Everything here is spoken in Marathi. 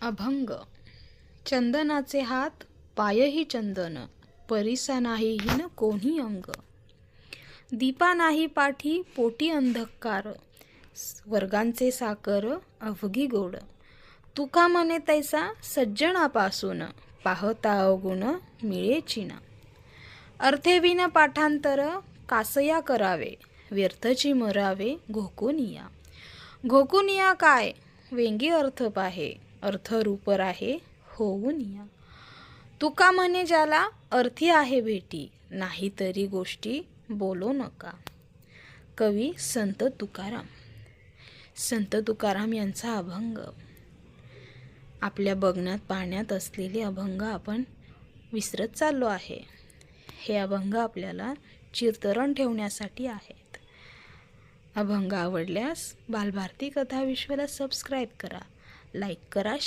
अभंग. चंदनाचे हात पायही चंदन, परिसा नाही हिन कोणी अंग. दीपा नाही पाठी पोटी अंधकार, वर्गांचे साकर अवघी गोड. तुका मने तैसा सज्जनापासून, पाहता अवगुण मिळेची ना. अर्थेविन पाठांतर कासया करावे, व्यर्थची मरावे घोकुनिया. घोकुनिया काय वेंगी अर्थ पाहे, अर्थरूप राहे होऊन या. तुका म्हणे ज्याला अर्थी आहे भेटी, नाही तरी गोष्टी बोलो नका. कवी संत तुकाराम. संत तुकाराम यांचा अभंग. आपल्या बघण्यात पाहण्यात असलेले अभंग आपण विसरत चाललो आहे. हे अभंग आपल्याला चिरतरण ठेवण्यासाठी आहेत. अभंग आवडल्यास बालभारती कथा विश्वला सबस्क्राईब करा, लाईक करा.